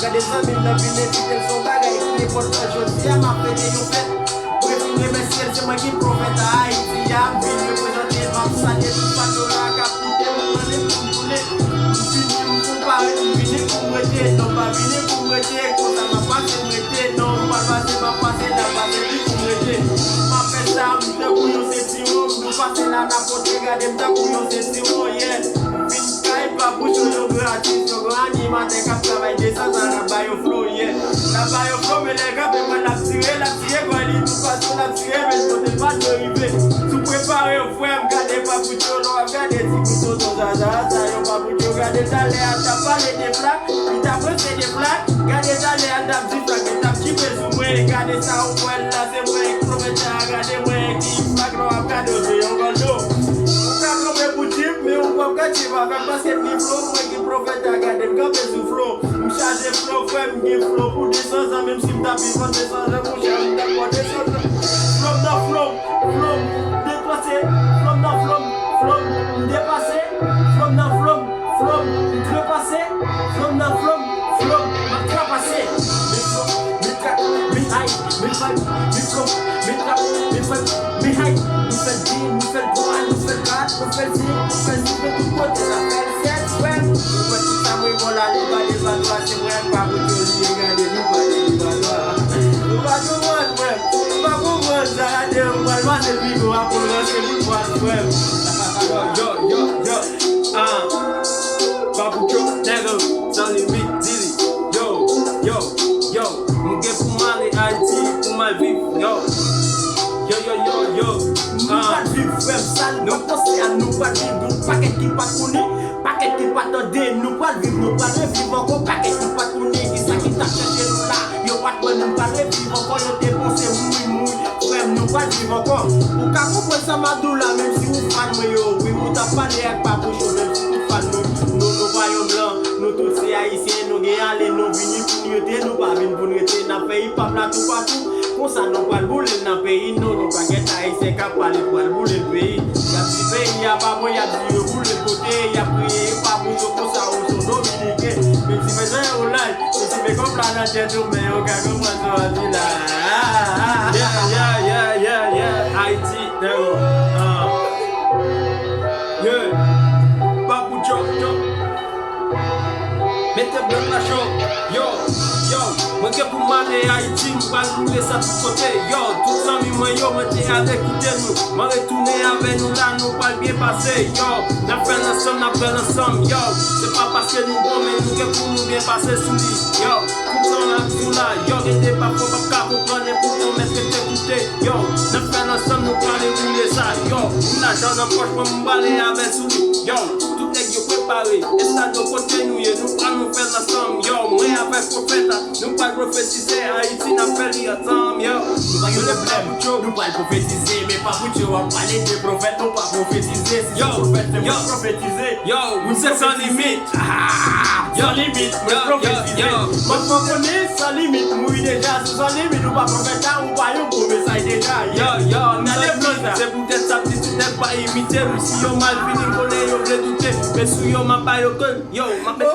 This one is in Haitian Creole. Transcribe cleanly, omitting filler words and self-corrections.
Gade zan mi nan vine fitel son bagay ki ne pot nan jodi a ma pete yon fet. Pou fin remesye se mwen ki profet a Haiti ya. Vin represente map salye tout patola ka pute mwen mane pou mpoule. Fini mfou pare vine pou mwete. Non pa vine pou mwete. Konta ma pase mwete. Non pa pase ma pase la pase li pou mwete. Ma fe sa mte kou yon se tiro. Mdou pase la na pote gade mta kou yon se tiro yeah. Fin kay pa boucho yon gratis. Yon animate kap travay de sa la bayo flow yeah. La bayo flow me le gap e mwen la tire kwa li tout fason la tire men kote pas de rive. Sou prepare ou frère gade pa boucho non gade ti boucho ton zaza sa yon pa boucho gade tale a ta pale de flak. Pi ta presse de flak. Gade tale a ta di flak et ta petit peu sou mwen. Gade sa ou mwen la se mwen profete a gade mwen ki flak non ap gade ou yon gondo. Ou ka kome bouchip me ou kwa kati va fèm basket ni flow mwen ki profete a gade mkampe sou flow. M'charge flow frère m'gi flow pou descends an même si m'ta vivant descends an mou chère m'ta kwa descends an. Flom nan flom déplacé, flom nan flom dépassé, flom nan flom trépassé, flom nan flom m'a trapassé. Mi flom, mi trap, mi high, mi vibe, mi flom, mi trap, mi vibe, mi high. Mi fait deal, mi fait bois, mi fait rat, mi fait zip, de tout côté la fait set ouais. Moi tout ça moi bon la li ba de badwa c'est vrai pas pour te li regarder nous pas de badwa. Nous pas comprendre frère. Pas comprendre ça de moi c'est bigo a pour lancer pour moi frère. Yo Babucho nigga sans limite dili. Yo m'ge pour mal Haïti pour mal vivre yo. Nous pas vivre frère sale nous penser à nous pas vivre paquet qui pas connu. Paquet qui pas tendé, nous pas vivre, nous pas revivre encore. Paquet qui pas tourné, qui ça qui t'a cherché nous là. Yo pas toi, nous pas revivre encore. Yo dépensé mouille. Frère, nous pas vivre encore. Ou ka comprendre ça madou là, même si vous fan yo. Oui, vous t'a parlé avec pas bouche, même si vous fan nous voyons blanc. Nous tous ces haïtiens, nous gagnons les nous venus pour nous aider, nous pas venir pour nous aider. Dans pays pas là tout partout. Pour ça nous pas le bouler dans pays, nous pas get haïtien qui parler pour le bouler le pays. Y'a petit pays, y'a pas moi, y'a dit yo bouler côté, y'a prié pas pour nous pour ça ou sont dominiqués. Mais si mes gens au live, si mes comprendre la tête mais au cas comme ça dit là. Yeah, Haïti, no. Yeah. Babucho, yo. Mettez bien la show, yo. Moi que pour m'aller Haïti, m'pas rouler ça tout côté. Yo, tout ça mi moi yo, mettez à l'écouter nous. M'en retourner avec nous là, nous pas bien passer. Yo, n'a fait l'ensemble, yo. C'est pas parce que nous bon, mais nous que pour nous bien passer sous lui. Yo, tout ça on a tout là. Yo, n'était pas pour pas comprendre pour nous mettre t'écouter. Yo, n'a fait l'ensemble, nous pas rouler ça. Yo, l'argent dans poche pour m'baller avec sous lui. Yo, tout est préparé. Et ça de côté nous, nous pas nous faire l'ensemble. Yo, moi avec prophète, nous pas prophétiser, Haïti n'a fait rien d'homme, yo. Nous pas le blême, nous pas prophétiser, mais pas pour Dieu, on parler des prophètes, on pas prophétiser. Si yo, prophète, yo, prophétiser. Yo, nous c'est sans limite. Sans limite, nous prophétiser. Moi, je connais sans limite, nous déjà, sans limite, nous pas prophète, on pas yon pour message déjà. Yo, c'est peut-être ça, si tu n'es pas imité, ou si yo mal fini, on est yo douter, mais si yo m'a pas yo, ma bête,